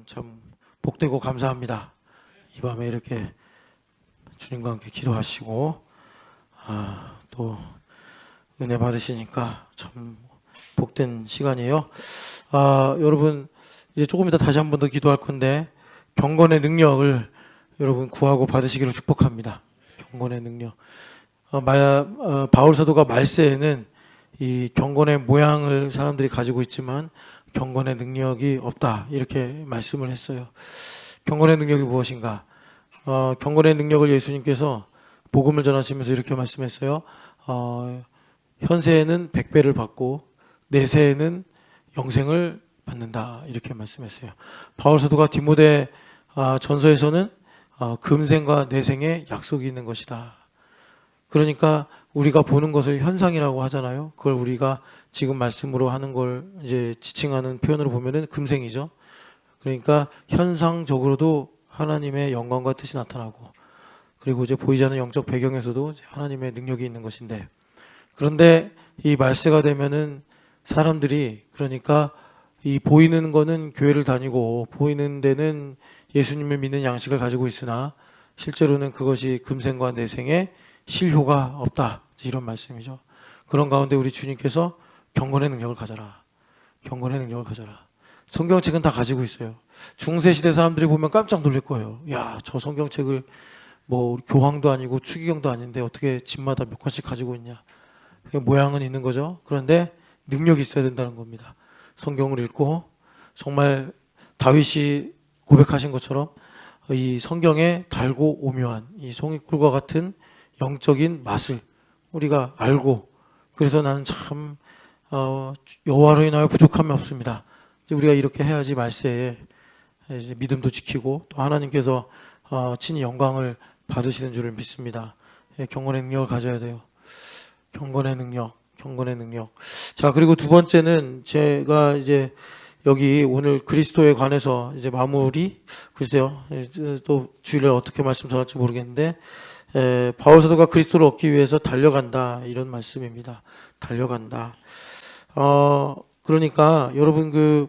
참 복되고 감사합니다. 이 밤에 이렇게 주님과 함께 기도하시고 또 은혜 받으시니까 참 복된 시간이에요. 여러분 이제 조금 이따 다시 한 번 더 기도할 건데 경건의 능력을 여러분 구하고 받으시기를 축복합니다. 경건의 능력. 바울 사도가 말세에는 이 경건의 모양을 사람들이 가지고 있지만 경건의 능력이 없다 이렇게 말씀을 했어요. 경건의 능력이 무엇인가? 경건의 능력을 예수님께서 복음을 전하시면서 이렇게 말씀했어요. 현세에는 100배를 받고 내세에는 영생을 받는다 이렇게 말씀했어요. 바울 사도가 디모데 전서에서는 금생과 내생의 약속이 있는 것이다. 그러니까 우리가 보는 것을 현상이라고 하잖아요. 그걸 우리가 지금 말씀으로 하는 걸 이제 지칭하는 표현으로 보면은 금생이죠. 그러니까 현상적으로도 하나님의 영광과 뜻이 나타나고, 그리고 이제 보이지 않는 영적 배경에서도 하나님의 능력이 있는 것인데, 그런데 이 말세가 되면은 사람들이, 그러니까 이 보이는 거는 교회를 다니고 보이는 데는 예수님을 믿는 양식을 가지고 있으나 실제로는 그것이 금생과 내생의 실효가 없다, 이런 말씀이죠. 그런 가운데 우리 주님께서 경건의 능력을 가져라, 경건의 능력을 가져라. 성경책은 다 가지고 있어요. 중세시대 사람들이 보면 깜짝 놀랄 거예요. 야, 저 성경책을 뭐 교황도 아니고 추기경도 아닌데 어떻게 집마다 몇 권씩 가지고 있냐. 모양은 있는 거죠. 그런데 능력이 있어야 된다는 겁니다. 성경을 읽고 정말 다윗이 고백하신 것처럼 이 성경에 달고 오묘한 이 송이꿀과 같은 영적인 맛을 우리가 알고, 그래서 나는 참 여호와로 인하여 부족함이 없습니다. 이제 우리가 이렇게 해야지 말세에 이제 믿음도 지키고 또 하나님께서 친히 영광을 받으시는 줄을 믿습니다. 경건의 능력을 가져야 돼요. 경건의 능력, 경건의 능력. 자, 그리고 두 번째는 제가 이제 여기 오늘 그리스도에 관해서 이제 마무리, 글쎄요, 또 주일날 어떻게 말씀 전할지 모르겠는데, 바울 사도가 그리스도를 얻기 위해서 달려간다, 이런 말씀입니다. 달려간다. 그러니까 여러분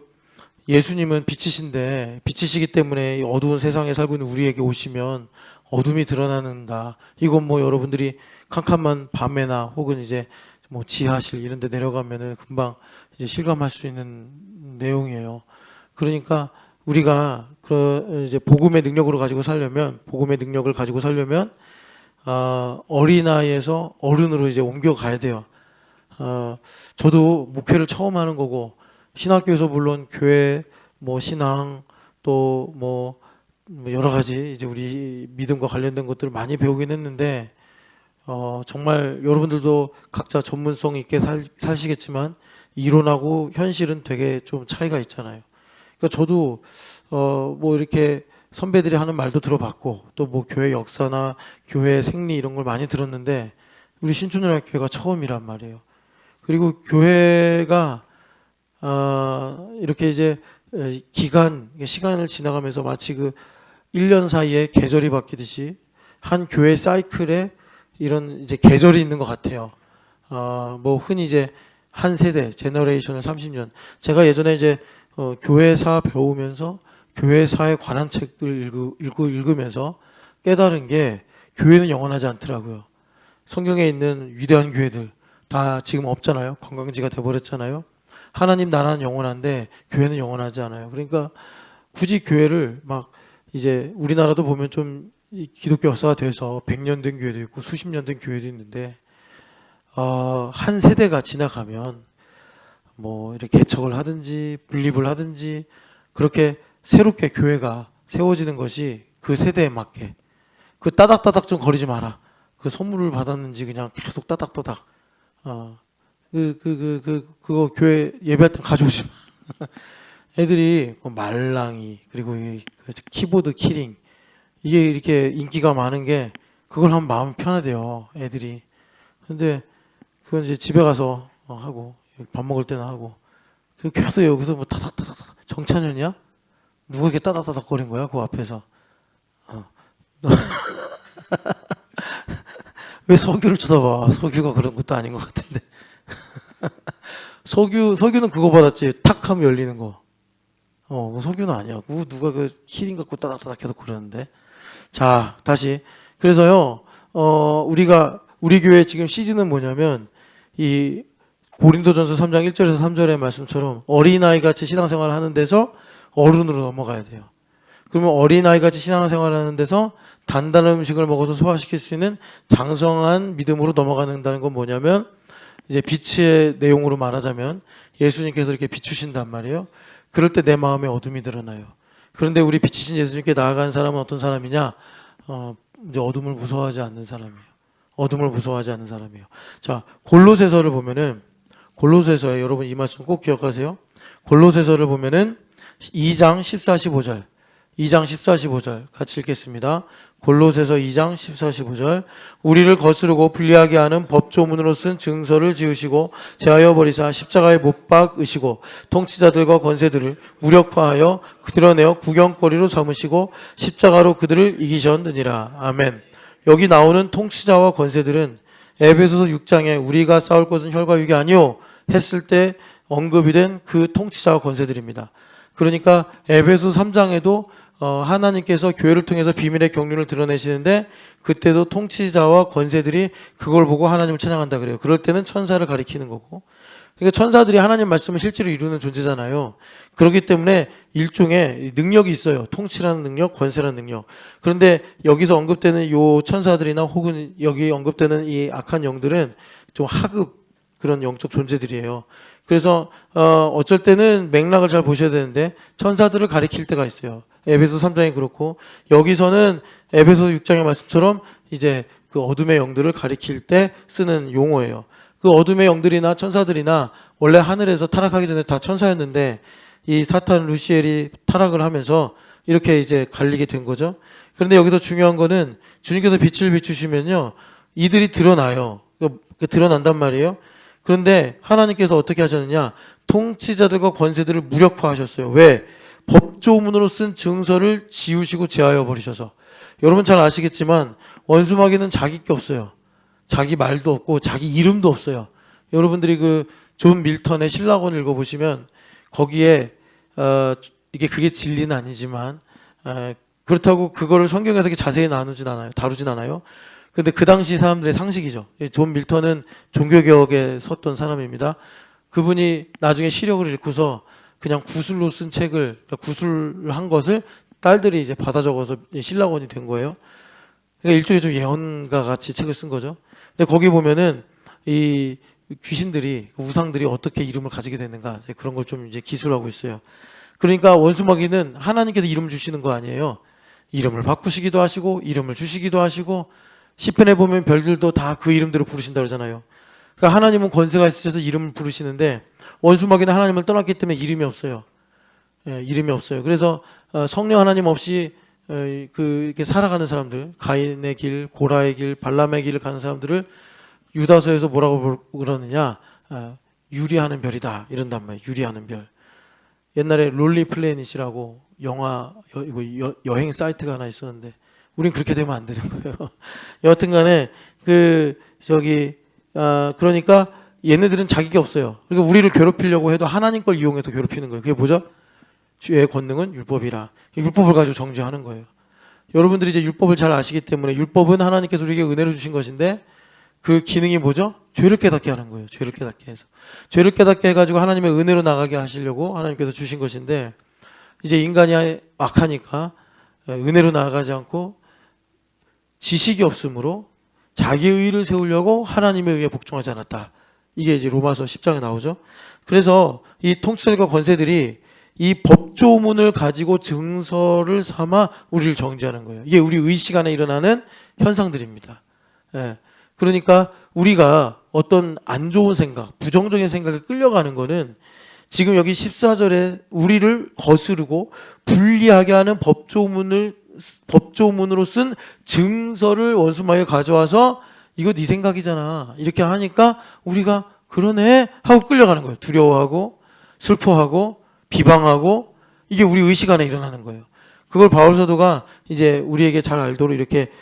예수님은 빛이신데, 빛이시기 때문에 이 어두운 세상에 살고 있는 우리에게 오시면 어둠이 드러나는다. 이건 뭐 여러분들이 캄캄한 밤에나 혹은 이제 뭐 지하실 이런 데 내려가면은 금방 이제 실감할 수 있는 내용이에요. 그러니까 우리가 이제 복음의 능력으로 가지고 살려면, 복음의 능력을 가지고 살려면 어린아이에서 어른으로 이제 옮겨가야 돼요. 저도 목회를 처음 하는 거고, 신학교에서 물론 교회, 뭐 신앙, 또 뭐 여러 가지 이제 우리 믿음과 관련된 것들을 많이 배우긴 했는데, 정말 여러분들도 각자 전문성 있게 사시겠지만 이론하고 현실은 되게 좀 차이가 있잖아요. 그러니까 저도 뭐 이렇게 선배들이 하는 말도 들어봤고, 또 뭐 교회 역사나 교회 생리 이런 걸 많이 들었는데 우리 신촌연합교회가 처음이란 말이에요. 그리고 교회가 이렇게 이제 시간을 지나가면서 마치 1년 사이에 계절이 바뀌듯이 한 교회 사이클에 이런 이제 계절이 있는 것 같아요. 뭐 흔히 이제 한 세대, 제너레이션을 30년. 제가 예전에 이제 교회사 배우면서 교회사에 관한 책을 읽으면서 깨달은 게, 교회는 영원하지 않더라고요. 성경에 있는 위대한 교회들 다 지금 없잖아요. 관광지가 돼버렸잖아요. 하나님 나라는 영원한데 교회는 영원하지 않아요. 그러니까 굳이 교회를 막 이제 우리나라도 보면 좀 기독교 역사가 돼서 100년 된 교회도 있고 수십 년 된 교회도 있는데, 한 세대가 지나가면 뭐 이렇게 개척을 하든지 분립을 하든지 그렇게 새롭게 교회가 세워지는 것이 그 세대에 맞게, 따닥따닥 좀 거리지 마라. 선물을 받았는지 그냥 계속 따닥따닥. 그거 교회 예배할 때 가져오지 마. 애들이 말랑이, 그리고 키보드 키링, 이게 이렇게 인기가 많은 게, 그걸 하면 마음이 편하대요, 애들이. 근데 그건 이제 집에 가서 하고, 밥 먹을 때나 하고, 계속 여기서 뭐 따닥따닥, 정찬현이야? 누가 이렇게 따닥따닥 거린 거야, 그 앞에서? 왜 석유를 쳐다봐? 석유가 그런 것도 아닌 것 같은데. 석유는 그거 받았지. 탁 하면 열리는 거. 석유는 아니야. 누가 그 키링 갖고 따닥따닥 해서 그러는데. 자, 다시. 그래서요, 우리 교회 지금 시즌은 뭐냐면, 이 고린도전서 3장 1절에서 3절의 말씀처럼 어린아이 같이 신앙생활을 하는 데서 어른으로 넘어가야 돼요. 그러면 어린아이 같이 신앙생활을 하는 데서 단단한 음식을 먹어서 소화시킬 수 있는 장성한 믿음으로 넘어가는다는 건 뭐냐면, 이제 빛의 내용으로 말하자면 예수님께서 이렇게 비추신단 말이에요. 그럴 때 내 마음에 어둠이 드러나요. 그런데 우리 빛이신 예수님께 나아간 사람은 어떤 사람이냐? 이제 어둠을 무서워하지 않는 사람이에요. 어둠을 무서워하지 않는 사람이에요. 자, 골로새서를 보면은, 골로새서에 여러분 이 말씀 꼭 기억하세요. 골로새서를 보면은 2장 14, 15절. 2장 14, 15절 같이 읽겠습니다. 골로새서 2장 14, 15절. 우리를 거스르고 불리하게 하는 법조문으로 쓴 증서를 지우시고 제하여 버리사 십자가에 못 박으시고 통치자들과 권세들을 무력화하여 드러내어 구경거리로 삼으시고 십자가로 그들을 이기셨느니라. 아멘. 여기 나오는 통치자와 권세들은 에베소서 6장에 우리가 싸울 것은 혈과 육이 아니요 했을 때 언급이 된 그 통치자와 권세들입니다. 그러니까 에베소 3장에도 하나님께서 교회를 통해서 비밀의 경륜을 드러내시는데 그때도 통치자와 권세들이 그걸 보고 하나님을 찬양한다 그래요. 그럴 때는 천사를 가리키는 거고, 그러니까 천사들이 하나님 말씀을 실제로 이루는 존재잖아요. 그렇기 때문에 일종의 능력이 있어요. 통치라는 능력, 권세라는 능력. 그런데 여기서 언급되는 요 천사들이나 혹은 여기 언급되는 이 악한 영들은 좀 하급 그런 영적 존재들이에요. 그래서 어쩔 때는 맥락을 잘 보셔야 되는데 천사들을 가리킬 때가 있어요. 에베소 3장이 그렇고, 여기서는 에베소 6장의 말씀처럼 이제 그 어둠의 영들을 가리킬 때 쓰는 용어예요. 그 어둠의 영들이나 천사들이나 원래 하늘에서 타락하기 전에 다 천사였는데 이 사탄 루시엘이 타락을 하면서 이렇게 이제 갈리게 된 거죠. 그런데 여기서 중요한 거는 주님께서 빛을 비추시면요, 이들이 드러나요. 드러난단 말이에요. 그런데 하나님께서 어떻게 하셨느냐? 통치자들과 권세들을 무력화하셨어요. 왜? 법조문으로 쓴 증서를 지우시고 제하여 버리셔서. 여러분 잘 아시겠지만 원수마귀는 자기 게 없어요. 자기 말도 없고 자기 이름도 없어요. 여러분들이 그 존 밀턴의 신라곤 읽어보시면 거기에 그게 진리는 아니지만 그렇다고 그거를 성경에서 자세히 다루진 않아요. 근데 그 당시 사람들의 상식이죠. 존 밀턴은 종교개혁에 섰던 사람입니다. 그분이 나중에 시력을 잃고서 그냥 구술로 쓴 책을, 그러니까 구술한 것을 딸들이 이제 받아 적어서 신라곤이 된 거예요. 그러니까 일종의 좀 예언가 같이 책을 쓴 거죠. 근데 거기 보면은 이 귀신들이, 우상들이 어떻게 이름을 가지게 됐는가, 그런 걸 좀 이제 기술하고 있어요. 그러니까 원수마귀는 하나님께서 이름을 주시는 거 아니에요. 이름을 바꾸시기도 하시고 이름을 주시기도 하시고, 시편에 보면 별들도 다 그 이름대로 부르신다 그러잖아요. 그러니까 하나님은 권세가 있으셔서 이름을 부르시는데 원수마귀는 하나님을 떠났기 때문에 이름이 없어요. 이름이 없어요. 그래서 성령 하나님 없이 이렇게 살아가는 사람들, 가인의 길, 고라의 길, 발람의 길을 가는 사람들을 유다서에서 뭐라고 그러느냐? 유리하는 별이다 이런단 말이에요. 유리하는 별. 옛날에 롤리 플래닛이라고 영화 여행 사이트가 하나 있었는데 우린 그렇게 되면 안 되는 거예요. 여하튼간에 그러니까 얘네들은 자기가 없어요. 그러니까 우리를 괴롭히려고 해도 하나님 걸 이용해서 괴롭히는 거예요. 그게 뭐죠? 주의 권능은 율법이라. 율법을 가지고 정죄하는 거예요. 여러분들이 이제 율법을 잘 아시기 때문에 율법은 하나님께서 우리에게 은혜를 주신 것인데 그 기능이 뭐죠? 죄를 깨닫게 하는 거예요. 죄를 깨닫게 해서. 죄를 깨닫게 해가지고 하나님의 은혜로 나가게 하시려고 하나님께서 주신 것인데 이제 인간이 악하니까 은혜로 나아가지 않고 지식이 없으므로 자기의 의를 세우려고 하나님의 의에 복종하지 않았다. 이게 이제 로마서 10장에 나오죠. 그래서 이 통치자들과 권세들이 이 법조문을 가지고 증서를 삼아 우리를 정죄하는 거예요. 이게 우리 의식 안에 일어나는 현상들입니다. 그러니까 우리가 어떤 안 좋은 생각, 부정적인 생각에 끌려가는 거는 지금 여기 14절에 우리를 거스르고 불리하게 하는 법조문으로 쓴 증서를 원수마귀가 가져와서 이거 네 생각이잖아 이렇게 하니까 우리가 그러네 하고 끌려가는 거예요. 두려워하고 슬퍼하고 비방하고, 이게 우리 의식 안에 일어나는 거예요. 그걸 바울 사도가 이제 우리에게 잘 알도록 이렇게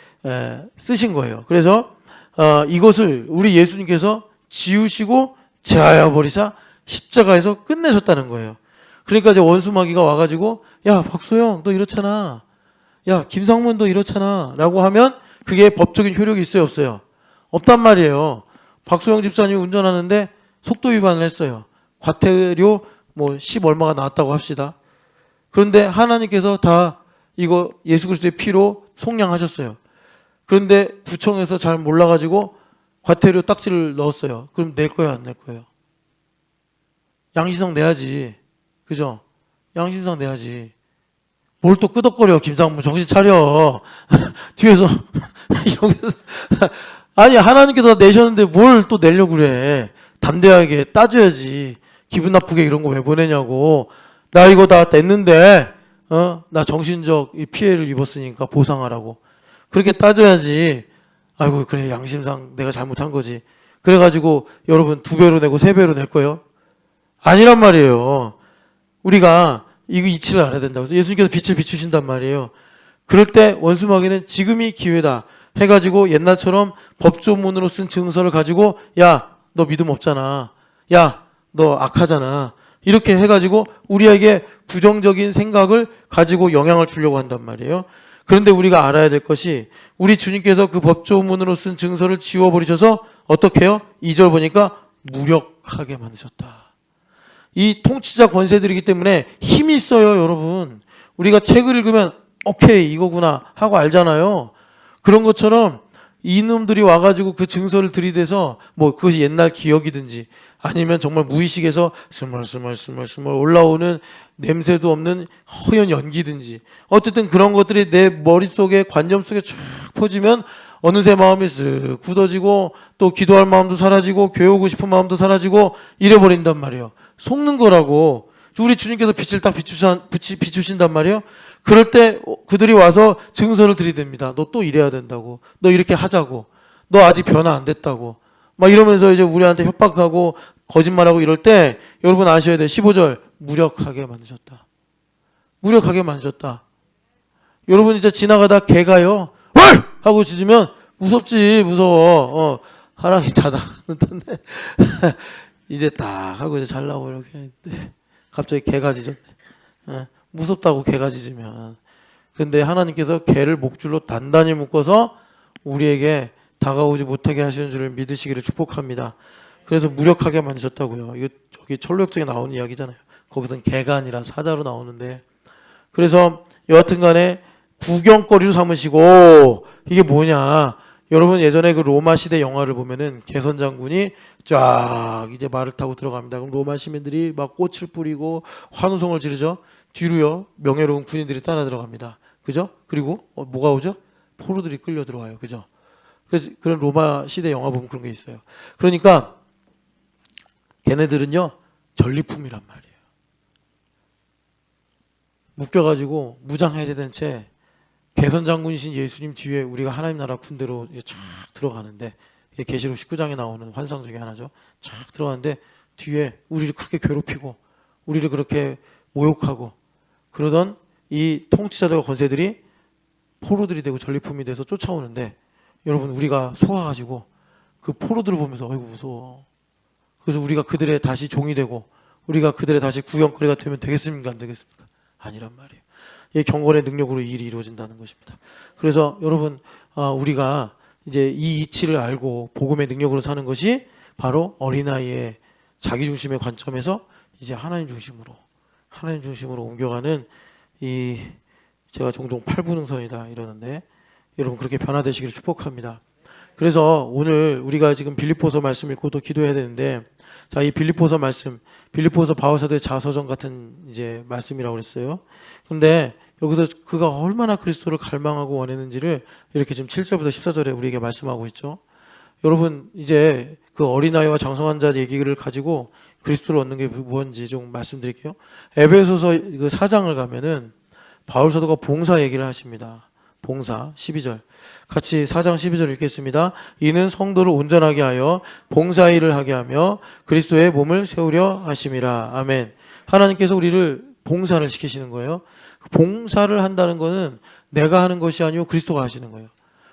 쓰신 거예요. 그래서 이것을 우리 예수님께서 지우시고 제하여 버리사 십자가에서 끝내셨다는 거예요. 그러니까 이제 원수마귀가 와가지고 야 박소영 너 이렇잖아, 야 김상문 너 이렇잖아 라고 하면 그게 법적인 효력이 있어요 없어요? 없단 말이에요. 박소영 집사님이 운전하는데 속도 위반을 했어요. 과태료 뭐 10 얼마가 나왔다고 합시다. 그런데 하나님께서 다 이거 예수 그리스도의 피로 속량하셨어요. 그런데 구청에서 잘 몰라가지고 과태료 딱지를 넣었어요. 그럼 낼 거예요 안 낼 거예요? 양심상 내야지. 그죠? 양심상 내야지. 뭘 또 끄덕거려 김상무 정신 차려. 뒤에서 여기서 아니 하나님께서 내셨는데 뭘 또 내려고 그래. 담대하게 따져야지. 기분 나쁘게 이런 거 왜 보내냐고. 나 이거 다 냈는데 나 정신적 피해를 입었으니까 보상하라고. 그렇게 따져야지. 아이고 그래 양심상 내가 잘못한 거지. 그래가지고 여러분 2배로 내고 3배로 낼 거예요? 아니란 말이에요. 우리가 이거 이치를 알아야 된다고. 그래서 예수님께서 빛을 비추신단 말이에요. 그럴 때 원수마귀는 지금이 기회다 해가지고 옛날처럼 법조문으로 쓴 증서를 가지고 야 너 믿음 없잖아, 야 너 악하잖아 이렇게 해가지고 우리에게 부정적인 생각을 가지고 영향을 주려고 한단 말이에요. 그런데 우리가 알아야 될 것이 우리 주님께서 그 법조문으로 쓴 증서를 지워버리셔서 어떻게 해요? 2절 보니까 무력하게 만드셨다. 이 통치자 권세들이기 때문에 힘이 있어요 여러분. 우리가 책을 읽으면 오케이 이거구나 하고 알잖아요. 그런 것처럼 이놈들이 와가지고 그 증서를 들이대서 뭐 그것이 옛날 기억이든지 아니면 정말 무의식에서 스멀스멀 올라오는 냄새도 없는 허연 연기든지 어쨌든 그런 것들이 내 머릿속에 관념 속에 쫙 퍼지면 어느새 마음이 쓱 굳어지고 또 기도할 마음도 사라지고 교회 오고 싶은 마음도 사라지고 이래버린단 말이에요. 속는 거라고. 우리 주님께서 빛을 딱 비추신단 말이에요. 그럴 때 그들이 와서 증서를 들이댑니다. 너 또 이래야 된다고. 너 이렇게 하자고. 너 아직 변화 안 됐다고. 막 이러면서 이제 우리한테 협박하고 거짓말하고 이럴 때 여러분 아셔야 돼. 15절 무력하게 만드셨다. 무력하게 만드셨다. 여러분 이제 지나가다 개가요 헐! 하고 짖으면 무섭지. 무서워. 하랑이 자다 가는데 이제 딱 하고 이제 잘 나오고 이렇게 했는데 갑자기 개가 짖었네. 무섭다고 개가 짖으면. 근데 하나님께서 개를 목줄로 단단히 묶어서 우리에게 다가오지 못하게 하시는 줄을 믿으시기를 축복합니다. 그래서 무력하게 만드셨다고요. 이거 저기 철로역정에 나오는 이야기잖아요. 거기서는 개가 아니라 사자로 나오는데 그래서 여하튼 간에 구경거리로 삼으시고 이게 뭐냐. 여러분 예전에 그 로마 시대 영화를 보면은 개선 장군이 쫙 이제 말을 타고 들어갑니다. 그럼 로마 시민들이 막 꽃을 뿌리고 환호성을 지르죠. 뒤로요 명예로운 군인들이 따라 들어갑니다. 그죠? 그리고 뭐가 오죠? 포로들이 끌려 들어와요. 그죠? 그래서 그런 로마 시대 영화 보면 그런 게 있어요. 그러니까 걔네들은요 전리품이란 말이에요. 묶여가지고 무장해제된 채 개선 장군이신 예수님 뒤에 우리가 하나님 나라 군대로 쫙 들어가는데 계시록 19장에 나오는 환상 중에 하나죠. 쫙 들어가는데 뒤에 우리를 그렇게 괴롭히고 우리를 그렇게 모욕하고 그러던 이 통치자들과 권세들이 포로들이 되고 전리품이 돼서 쫓아오는데 여러분 우리가 속아가지고 그 포로들을 보면서 아이고 무서워. 그래서 우리가 그들의 다시 종이 되고 우리가 그들의 다시 구경거리가 되면 되겠습니까? 안 되겠습니까? 아니란 말이에요. 이 경건의 능력으로 이 일이 이루어진다는 것입니다. 그래서 여러분 우리가 이제 이 이치를 알고 복음의 능력으로 사는 것이 바로 어린아이의 자기중심의 관점에서 이제 하나님 중심으로 옮겨가는 이 제가 종종 팔분응선이다 이러는데 여러분 그렇게 변화되시기를 축복합니다. 그래서 오늘 우리가 지금 빌립보서 말씀 읽고 또 기도해야 되는데 자, 이 빌립보서 말씀, 빌립보서 바울사도의 자서전 같은 이제 말씀이라고 그랬어요. 근데 여기서 그가 얼마나 그리스도를 갈망하고 원했는지를 이렇게 지금 7절부터 14절에 우리에게 말씀하고 있죠. 여러분 이제 그 어린아이와 장성한 자 얘기를 가지고 그리스도를 얻는 게 무엇인지 좀 말씀드릴게요. 에베소서 그 4장을 가면은 바울 사도가 봉사 얘기를 하십니다. 봉사 12절 같이 4장 12절 읽겠습니다. 이는 성도를 온전하게 하여 봉사일을 하게 하며 그리스도의 몸을 세우려 하심이라. 아멘. 하나님께서 우리를 봉사를 시키시는 거예요. 봉사를 한다는 거는 내가 하는 것이 아니고 그리스도가 하시는 거예요.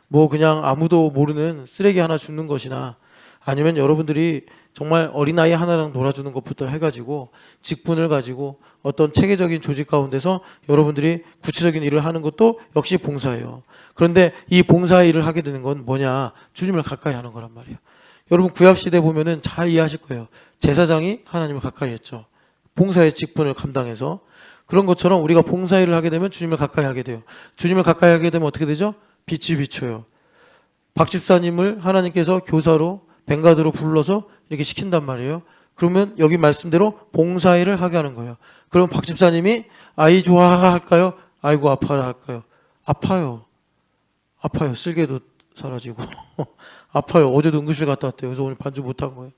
뭐 그냥 아무도 모르는 쓰레기 하나 줍는 것이나 아니면 여러분들이 정말 어린아이 하나랑 놀아주는 것부터 해가지고 직분을 가지고 어떤 체계적인 조직 가운데서 여러분들이 구체적인 일을 하는 것도 역시 봉사예요. 그런데 이 봉사 일을 하게 되는 건 뭐냐? 주님을 가까이 하는 거란 말이에요. 여러분 구약시대 보면은 잘 이해하실 거예요. 제사장이 하나님을 가까이 했죠. 봉사의 직분을 감당해서. 그런 것처럼 우리가 봉사 일을 하게 되면 주님을 가까이 하게 돼요. 주님을 가까이 하게 되면 어떻게 되죠? 빛이 비춰요. 박 집사님을 하나님께서 교사로 뱅가드로 불러서 이렇게 시킨단 말이에요. 그러면 여기 말씀대로 봉사일을 하게 하는 거예요. 그럼 박 집사님이 아이 좋아할까요? 아이고 아파라 할까요? 아파요. 아파요. 쓸개도 사라지고 아파요. 어제도 응급실 갔다 왔대요. 그래서 오늘 반주 못한 거예요.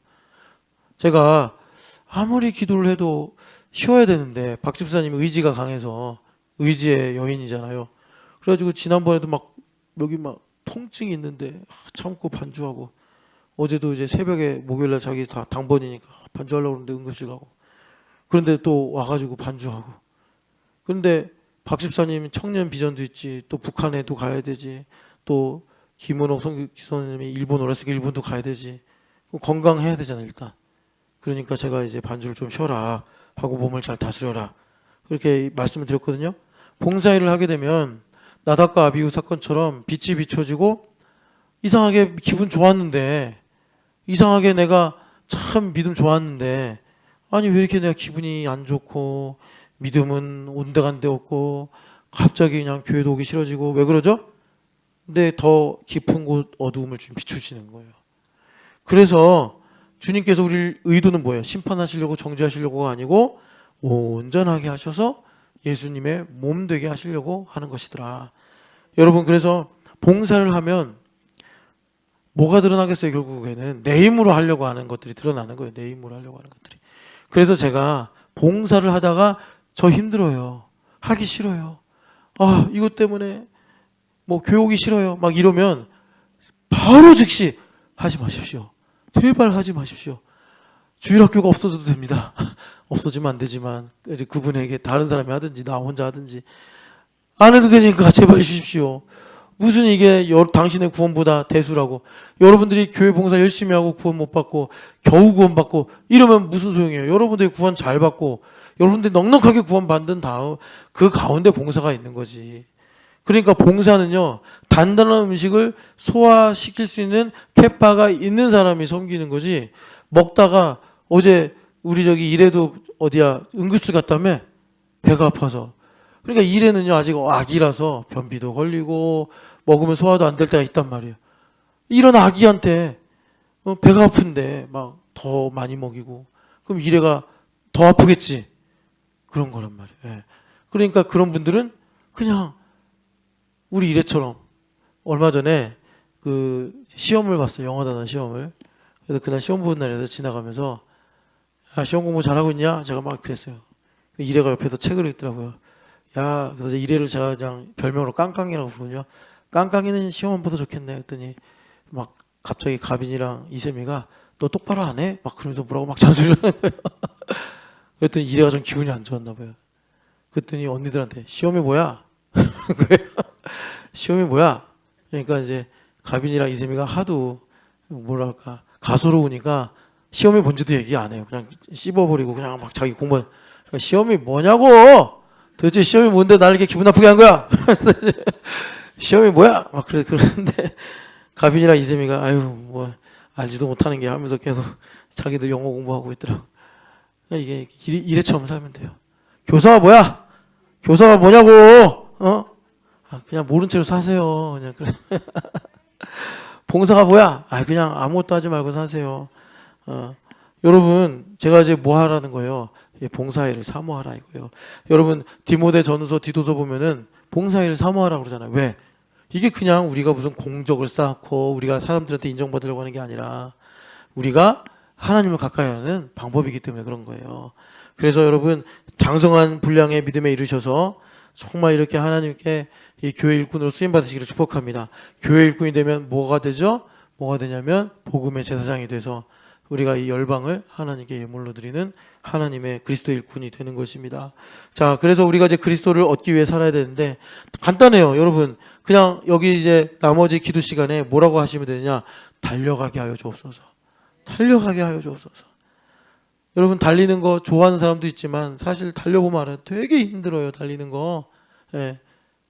제가 아무리 기도를 해도 쉬어야 되는데 박 집사님 의지가 강해서 의지의 여인이잖아요. 그래가지고 지난번에도 막 여기 막 통증이 있는데 참고 반주하고 어제도 이제 새벽에 목요일날 자기 다 당번이니까 반주하려고 그러는데 응급실 가고 그런데 또 와가지고 반주하고 그런데 박 집사님 청년 비전도 있지 또 북한에도 가야 되지 또 김은옥 선생님이 일본 오랬으니까 일본도 가야 되지 건강해야 되잖아 일단. 그러니까 제가 이제 반주를 좀 쉬어라 하고 몸을 잘 다스려라 그렇게 말씀을 드렸거든요. 봉사일을 하게 되면 나답과 아비후 사건처럼 빛이 비춰지고 이상하게 기분 좋았는데 이상하게 내가 참 믿음 좋았는데 아니 왜 이렇게 내가 기분이 안 좋고 믿음은 온데간데 없고 갑자기 그냥 교회도 오기 싫어지고 왜 그러죠? 근데 더 깊은 곳 어두움을 좀 비추시는 거예요. 그래서 주님께서 우리 의도는 뭐예요? 심판하시려고 정죄하시려고가 아니고 온전하게 하셔서 예수님의 몸 되게 하시려고 하는 것이더라. 여러분 그래서 봉사를 하면 뭐가 드러나겠어요? 결국에는 내 힘으로 하려고 하는 것들이 드러나는 거예요. 내 힘으로 하려고 하는 것들이. 그래서 제가 봉사를 하다가 저 힘들어요. 하기 싫어요. 아 이것 때문에 뭐 교회 오기 싫어요. 막 이러면 바로 즉시 하지 마십시오. 제발 하지 마십시오. 주일학교가 없어져도 됩니다. 없어지면 안 되지만 이제 그분에게 다른 사람이 하든지 나 혼자 하든지 안 해도 되니까 제발 주십시오. 무슨 이게 당신의 구원보다 대수라고. 여러분들이 교회 봉사 열심히 하고 구원 못 받고 겨우 구원 받고 이러면 무슨 소용이에요. 여러분들이 구원 잘 받고 여러분들이 넉넉하게 구원 받은 다음 그 가운데 봉사가 있는 거지. 그러니까 봉사는요 단단한 음식을 소화시킬 수 있는 캐파가 있는 사람이 섬기는 거지. 먹다가 어제 우리 저기 일에도 어디야 응급실 갔다며 배가 아파서 그러니까 일에는요 아직 아기라서 변비도 걸리고 먹으면 소화도 안 될 때가 있단 말이에요. 이런 아기한테 배가 아픈데 막 더 많이 먹이고 그럼 일에가 더 아프겠지. 그런 거란 말이에요. 예. 그러니까 그런 분들은 그냥 우리 일회처럼 얼마 전에 그 시험을 봤어요. 영어 단원 시험을. 그래서 그날 시험 보는 날에서 지나가면서 야, 시험 공부 잘하고 있냐? 제가 막 그랬어요. 일회가 옆에서 책을 읽더라고요. 야, 그래서 일회를 제가 그냥 별명으로 깡깡이라고 부르거든요. 깡깡이는 시험 안 봐도 좋겠네. 그랬더니 막 갑자기 가빈이랑 이세미가 너 똑바로 안 해? 막 그러면서 뭐라고 막 잔소리를 하는 거예요. 그랬더니 일회가 좀 기분이 안 좋았나 봐요. 그랬더니 언니들한테 시험이 뭐야? 시험이 뭐야? 그러니까 이제 가빈이랑 이세미가 하도 뭐랄까 가소로우니까 시험이 뭔지도 얘기 안 해요. 그냥 씹어버리고 그냥 막 자기 공부. 그러니까 시험이 뭐냐고? 도대체 시험이 뭔데 나를 이렇게 기분 나쁘게 한 거야? 시험이 뭐야? 막 그러는데 가빈이랑 이세미가 아유 뭐 알지도 못하는 게 하면서 계속 자기들 영어 공부하고 있더라고. 이게 일회처럼 살면 돼요. 교사가 뭐야? 교사가 뭐냐고? 그냥 모른 채로 사세요. 그냥 그래. 봉사가 뭐야? 그냥 아무것도 하지 말고 사세요. 여러분, 제가 이제 뭐 하라는 거예요? 봉사일을 사모하라 이거예요. 여러분, 디모데 전후서 디도서 보면은 봉사일을 사모하라 그러잖아요. 왜? 이게 그냥 우리가 무슨 공적을 쌓고 우리가 사람들한테 인정받으려고 하는 게 아니라 우리가 하나님을 가까이 하는 방법이기 때문에 그런 거예요. 그래서 여러분, 장성한 분량의 믿음에 이르셔서 정말 이렇게 하나님께 이 교회 일꾼으로 쓰임 받으시기를 축복합니다. 교회 일꾼이 되면 뭐가 되죠? 뭐가 되냐면 복음의 제사장이 돼서 우리가 이 열방을 하나님께 예물로 드리는 하나님의 그리스도 일꾼이 되는 것입니다. 자, 그래서 우리가 이제 그리스도를 얻기 위해 살아야 되는데 간단해요, 여러분. 그냥 여기 이제 나머지 기도 시간에 뭐라고 하시면 되느냐? 달려가게 하여 주옵소서. 달려가게 하여 주옵소서. 여러분 달리는 거 좋아하는 사람도 있지만 사실 달려보면 알아요. 되게 힘들어요. 달리는 거. 예.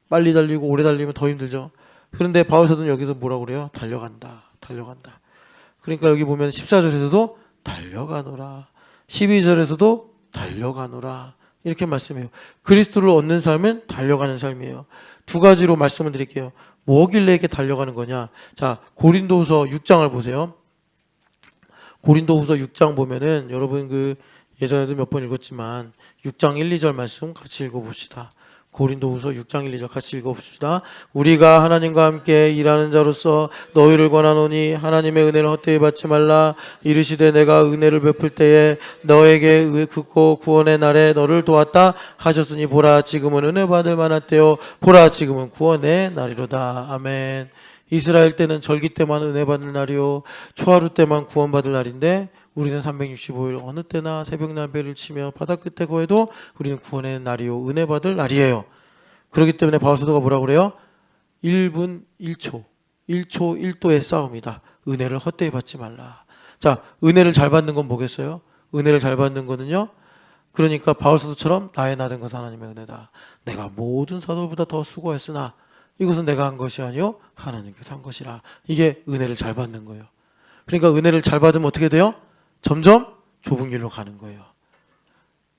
빨리 달리고 오래 달리면 더 힘들죠. 그런데 바울 사도는 여기서 뭐라고 그래요? 달려간다. 달려간다. 그러니까 여기 보면 14절에서도 달려가노라. 12절에서도 달려가노라. 이렇게 말씀해요. 그리스도를 얻는 삶은 달려가는 삶이에요. 두 가지로 말씀을 드릴게요. 뭐길래 이렇게 달려가는 거냐? 자, 고린도후서 6장을 보세요. 고린도후서 6장 보면은 여러분 그 예전에도 몇 번 읽었지만 6장 1, 2절 말씀 같이 읽어봅시다. 고린도후서 6장 1, 2절 같이 읽어봅시다. 우리가 하나님과 함께 일하는 자로서 너희를 권하노니 하나님의 은혜를 헛되이 받지 말라. 이르시되 내가 은혜를 베풀 때에 너에게 긋고 구원의 날에 너를 도왔다 하셨으니 보라 지금은 은혜 받을 만한 때요 보라 지금은 구원의 날이로다. 아멘. 이스라엘 때는 절기 때만 은혜 받을 날이요 초하루 때만 구원 받을 날인데 우리는 365일 어느 때나 새벽날배를 치며 바다 끝에 거해도 우리는 구원의 날이요 은혜 받을 날이에요. 그렇기 때문에 바울 사도가 뭐라고 그래요? 1분 1초 1초 1도의 싸움이다. 은혜를 헛되이 받지 말라. 자, 은혜를 잘 받는 건 뭐겠어요? 은혜를 잘 받는 거는요, 그러니까 바울 사도처럼 나의 나된 것은 하나님의 은혜다. 내가 모든 사도보다 더 수고했으나 이것은 내가 한 것이 아니요 하나님께서 한 것이라. 이게 은혜를 잘 받는 거예요. 그러니까 은혜를 잘 받으면 어떻게 돼요? 점점 좁은 길로 가는 거예요.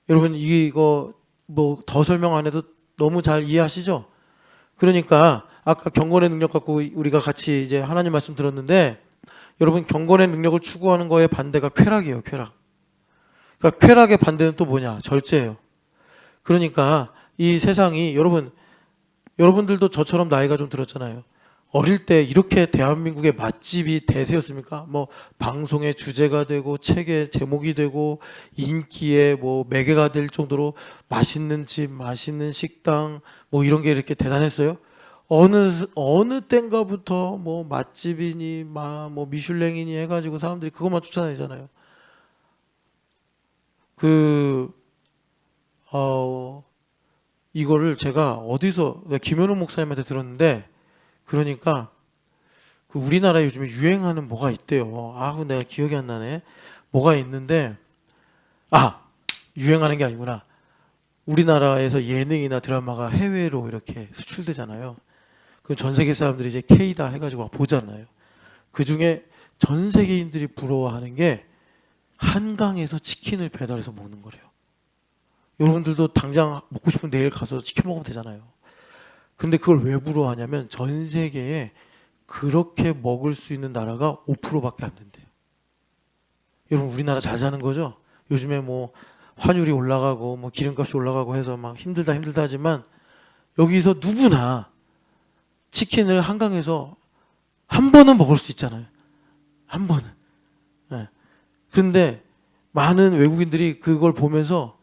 여러분 이거 뭐 더 설명 안 해도 너무 잘 이해하시죠? 그러니까 아까 경건의 능력 갖고 우리가 같이 이제 하나님 말씀 들었는데 여러분 경건의 능력을 추구하는 거의 반대가 쾌락이에요. 쾌락. 그러니까 쾌락의 반대는 또 뭐냐? 절제예요. 그러니까 이 세상이 여러분들도 저처럼 나이가 좀 들었잖아요. 어릴 때 이렇게 대한민국의 맛집이 대세였습니까? 뭐 방송의 주제가 되고 책의 제목이 되고 인기의 뭐 매개가 될 정도로 맛있는 집, 맛있는 식당 뭐 이런 게 이렇게 대단했어요. 어느 땐가부터 뭐 맛집이니 뭐 미슐랭이니 해가지고 사람들이 그것만 쫓아다니잖아요. 이거를 제가 어디서 김현우 목사님한테 들었는데 그러니까 그 우리나라에 요즘에 유행하는 뭐가 있대요. 내가 기억이 안 나네. 뭐가 있는데 유행하는 게 아니구나. 우리나라에서 예능이나 드라마가 해외로 이렇게 수출되잖아요. 그 전 세계 사람들이 이제 K다 해가지고 보잖아요. 그 중에 전 세계인들이 부러워하는 게 한강에서 치킨을 배달해서 먹는 거래요. 여러분들도 당장 먹고 싶으면 내일 가서 치킨 먹으면 되잖아요. 근데 그걸 왜 부러워하냐면 전 세계에 그렇게 먹을 수 있는 나라가 5%밖에 안 된대요. 여러분 우리나라 잘 사는 거죠? 요즘에 뭐 환율이 올라가고 뭐 기름값이 올라가고 해서 막 힘들다 하지만 여기서 누구나 치킨을 한강에서 한 번은 먹을 수 있잖아요. 한 번은. 네. 그런데 많은 외국인들이 그걸 보면서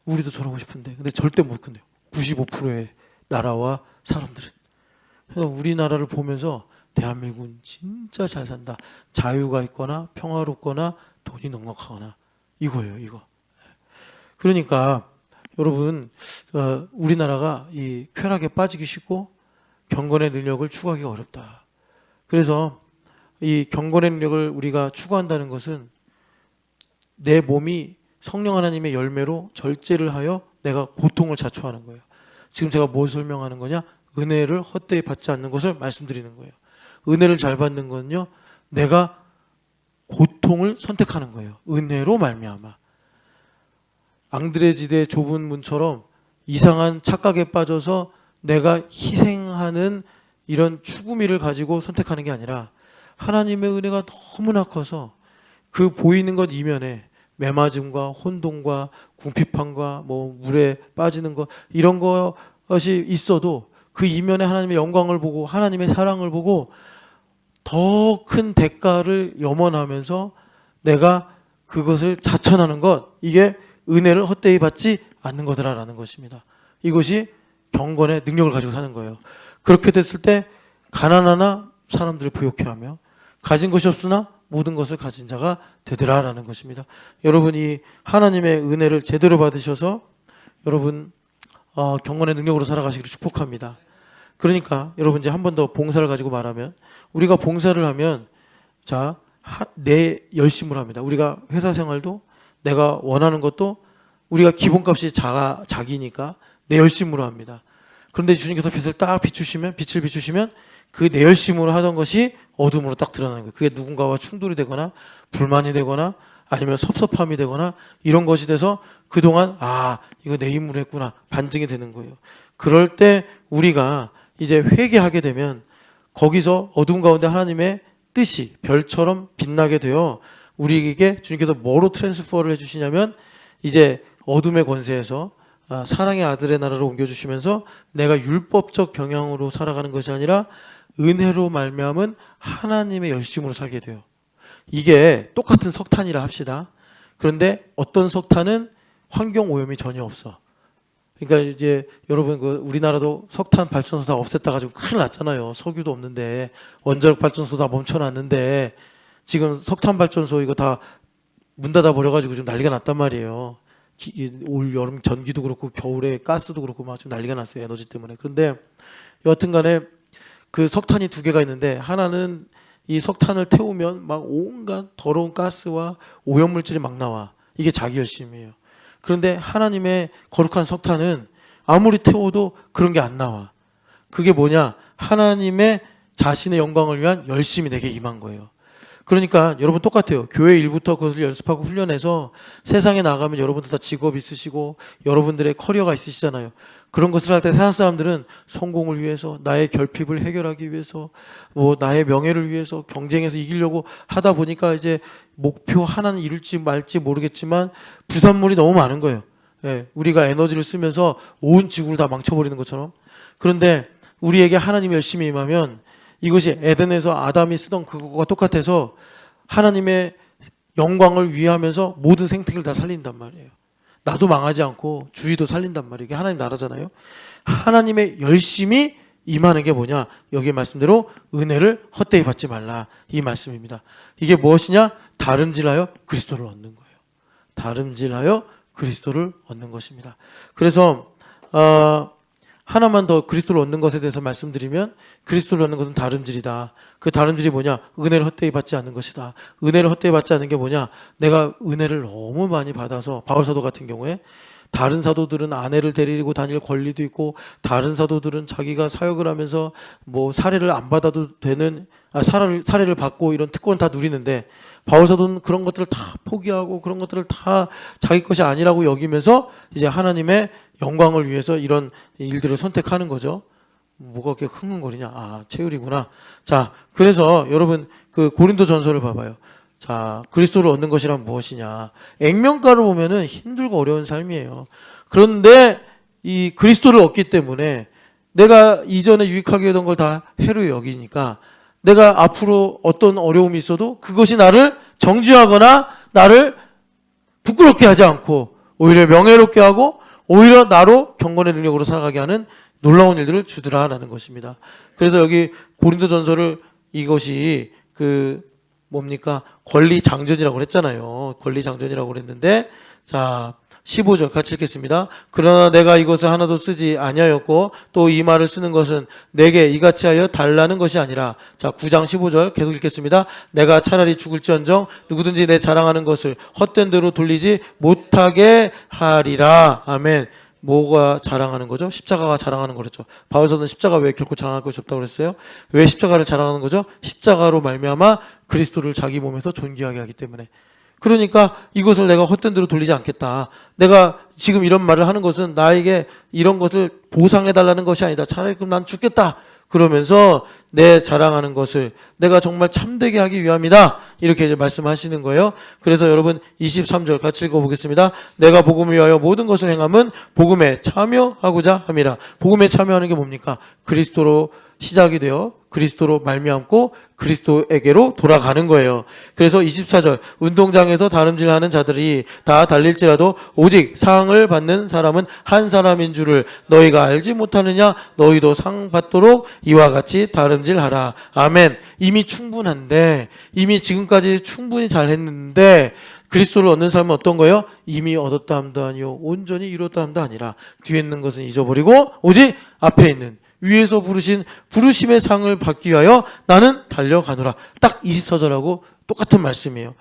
우리도 저러고 싶은데 근데 절대 못 근데요. 95%의 나라와 사람들은. 그래서 우리나라를 보면서 대한민국은 진짜 잘 산다. 자유가 있거나 평화롭거나 돈이 넉넉하거나 이거예요. 이거. 그러니까 여러분 우리나라가 이 쾌락에 빠지기 쉽고 경건의 능력을 추구하기가 어렵다. 그래서 이 경건의 능력을 우리가 추구한다는 것은 내 몸이 성령 하나님의 열매로 절제를 하여 내가 고통을 자초하는 거예요. 지금 제가 뭘 설명하는 거냐? 은혜를 헛되이 받지 않는 것을 말씀드리는 거예요. 은혜를 잘 받는 건요, 내가 고통을 선택하는 거예요. 은혜로 말미암아. 앙드레지대 좁은 문처럼 이상한 착각에 빠져서 내가 희생하는 이런 추구미를 가지고 선택하는 게 아니라 하나님의 은혜가 너무나 커서 그 보이는 것 이면에 매맞음과 혼동과 궁핍함과 뭐 물에 빠지는 것 이런 것이 있어도 그 이면에 하나님의 영광을 보고 하나님의 사랑을 보고 더 큰 대가를 염원하면서 내가 그것을 자천하는 것, 이게 은혜를 헛되이 받지 않는 거더라라는 것입니다. 이것이 경건의 능력을 가지고 사는 거예요. 그렇게 됐을 때 가난하나 사람들을 부욕해 하며 가진 것이 없으나 모든 것을 가진 자가 되더라라는 것입니다. 여러분이 하나님의 은혜를 제대로 받으셔서 여러분 경건의 능력으로 살아가시기를 축복합니다. 그러니까 여러분 이제 한 번 더 봉사를 가지고 말하면 우리가 봉사를 하면 자 내 열심으로 합니다. 우리가 회사 생활도 내가 원하는 것도 우리가 기본값이 자기니까 내 열심으로 합니다. 그런데 주님께서 빛을 딱 빛을 비추시면 그 내 열심으로 하던 것이 어둠으로 딱 드러나는 거예요. 그게 누군가와 충돌이 되거나 불만이 되거나 아니면 섭섭함이 되거나 이런 것이 돼서 그동안 이거 내 힘으로 했구나 반증이 되는 거예요. 그럴 때 우리가 이제 회개하게 되면 거기서 어둠 가운데 하나님의 뜻이 별처럼 빛나게 되어 우리에게 주님께서 뭐로 트랜스퍼를 해주시냐면 이제 어둠의 권세에서 사랑의 아들의 나라로 옮겨주시면서 내가 율법적 경향으로 살아가는 것이 아니라 은혜로 말미암은 하나님의 열심으로 살게 돼요. 이게 똑같은 석탄이라 합시다. 그런데 어떤 석탄은 환경 오염이 전혀 없어. 그러니까 이제 여러분 우리나라도 석탄 발전소 다 없앴다 가지고 큰일 났잖아요. 석유도 없는데 원자력 발전소 다 멈춰놨는데 지금 석탄 발전소 이거 다 문 닫아 버려가지고 좀 난리가 났단 말이에요. 올 여름 전기도 그렇고 겨울에 가스도 그렇고 막 좀 난리가 났어요. 에너지 때문에. 그런데 여하튼간에 그 석탄이 두 개가 있는데 하나는 이 석탄을 태우면 막 온갖 더러운 가스와 오염물질이 막 나와. 이게 자기 열심이에요. 그런데 하나님의 거룩한 석탄은 아무리 태워도 그런 게 안 나와. 그게 뭐냐? 하나님의 자신의 영광을 위한 열심이 내게 임한 거예요. 그러니까 여러분 똑같아요. 교회 일부터 그것을 연습하고 훈련해서 세상에 나가면 여러분들 다 직업 있으시고 여러분들의 커리어가 있으시잖아요. 그런 것을 할 때 세상 사람들은 성공을 위해서 나의 결핍을 해결하기 위해서 나의 명예를 위해서 경쟁해서 이기려고 하다 보니까 이제 목표 하나는 이룰지 말지 모르겠지만 부산물이 너무 많은 거예요. 예, 우리가 에너지를 쓰면서 온 지구를 다 망쳐버리는 것처럼. 그런데 우리에게 하나님이 열심히 임하면 이것이 에덴에서 아담이 쓰던 그거와 똑같아서 하나님의 영광을 위하면서 모든 생태계를 다 살린단 말이에요. 나도 망하지 않고 주위도 살린단 말이에요. 이게 하나님 나라잖아요. 하나님의 열심히 임하는 게 뭐냐? 여기 말씀대로 은혜를 헛되이 받지 말라 이 말씀입니다. 이게 무엇이냐? 다름질하여 그리스도를 얻는 거예요. 다름질하여 그리스도를 얻는 것입니다. 그래서 하나만 더 그리스도를 얻는 것에 대해서 말씀드리면 그리스도를 얻는 것은 다름질이다. 그 다름질이 뭐냐? 은혜를 헛되이 받지 않는 것이다. 은혜를 헛되이 받지 않는 게 뭐냐? 내가 은혜를 너무 많이 받아서 바울 사도 같은 경우에 다른 사도들은 아내를 데리고 다닐 권리도 있고 다른 사도들은 자기가 사역을 하면서 사례를 안 받아도 되는 사례를 받고 이런 특권 다 누리는데 바울 사도는 그런 것들을 다 포기하고 그런 것들을 다 자기 것이 아니라고 여기면서 이제 하나님의 영광을 위해서 이런 일들을 선택하는 거죠. 뭐가 그렇게 흥흥거리냐? 체율이구나. 자, 그래서 여러분 그 고린도 전서를 봐봐요. 자, 그리스도를 얻는 것이란 무엇이냐? 액면가로 보면은 힘들고 어려운 삶이에요. 그런데 이 그리스도를 얻기 때문에 내가 이전에 유익하게 하던 걸 다 해로 여기니까 내가 앞으로 어떤 어려움이 있어도 그것이 나를 정죄하거나 나를 부끄럽게 하지 않고 오히려 명예롭게 하고 오히려 나로 경건의 능력으로 살아가게 하는 놀라운 일들을 주더라라는 것입니다. 그래서 여기 고린도전서를 이것이 권리장전이라고 그랬잖아요. 권리장전이라고 그랬는데 자 15절 같이 읽겠습니다. 그러나 내가 이것을 하나도 쓰지 아니하였고 또 이 말을 쓰는 것은 내게 이같이 하여 달라는 것이 아니라 자 9장 15절 계속 읽겠습니다. 내가 차라리 죽을지언정 누구든지 내 자랑하는 것을 헛된 대로 돌리지 못하게 하리라. 아멘. 뭐가 자랑하는 거죠? 십자가가 자랑하는 거랬죠. 바울서는 십자가 왜 결코 자랑할 것이 없다고 그랬어요? 왜 십자가를 자랑하는 거죠? 십자가로 말미암아 그리스도를 자기 몸에서 존귀하게 하기 때문에. 그러니까 이것을 내가 헛된 대로 돌리지 않겠다. 내가 지금 이런 말을 하는 것은 나에게 이런 것을 보상해달라는 것이 아니다. 차라리 그럼 난 죽겠다. 그러면서 내 자랑하는 것을 내가 정말 참되게 하기 위함이다. 이렇게 이제 말씀하시는 거예요. 그래서 여러분 23절 같이 읽어보겠습니다. 내가 복음을 위하여 모든 것을 행함은 복음에 참여하고자 함이라. 복음에 참여하는 게 뭡니까? 그리스도로 시작이 되어 그리스도로 말미암고 그리스도에게로 돌아가는 거예요. 그래서 24절 운동장에서 다름질하는 자들이 다 달릴지라도 오직 상을 받는 사람은 한 사람인 줄을 너희가 알지 못하느냐? 너희도 상 받도록 이와 같이 다름질하라. 아멘. 이미 충분한데 이미 지금까지 충분히 잘했는데 그리스도를 얻는 사람은 어떤 거예요? 이미 얻었다 함도 아니요 온전히 이뤘다 함도 아니라 뒤에 있는 것은 잊어버리고 오직 앞에 있는 위에서 부르신 부르심의 상을 받기 위하여 나는 달려가노라. 딱 24절하고 똑같은 말씀이에요.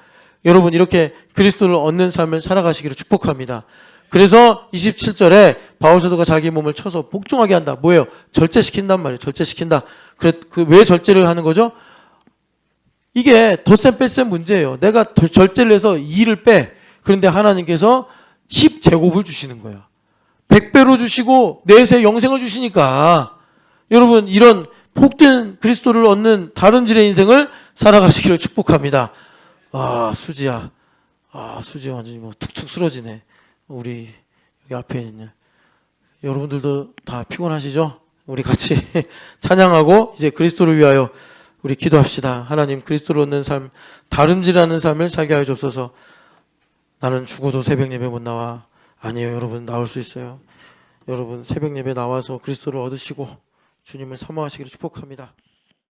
여러분 이렇게 그리스도를 얻는 삶을 살아가시기를 축복합니다. 그래서 27절에 바울 사도가 자기 몸을 쳐서 복종하게 한다. 뭐예요? 절제시킨단 말이에요. 절제시킨다. 왜 절제를 하는 거죠? 이게 덧셈 뺄셈 문제예요. 내가 절제를 해서 2를 빼. 그런데 하나님께서 10제곱을 주시는 거야. 100배로 주시고 내세 영생을 주시니까 여러분 이런 복된 그리스도를 얻는 다름질의 인생을 살아가시기를 축복합니다. 수지야. 수지 완전히 뭐 툭툭 쓰러지네. 우리 여기 앞에 있는 여러분들도 다 피곤하시죠? 우리 같이 찬양하고 이제 그리스도를 위하여 우리 기도합시다. 하나님 그리스도를 얻는 삶, 다름질하는 삶을 살게 하여 주옵소서. 나는 죽어도 새벽 예배 못 나와. 아니에요. 여러분 나올 수 있어요. 여러분 새벽 예배 나와서 그리스도를 얻으시고 주님을 사모하시기를 축복합니다.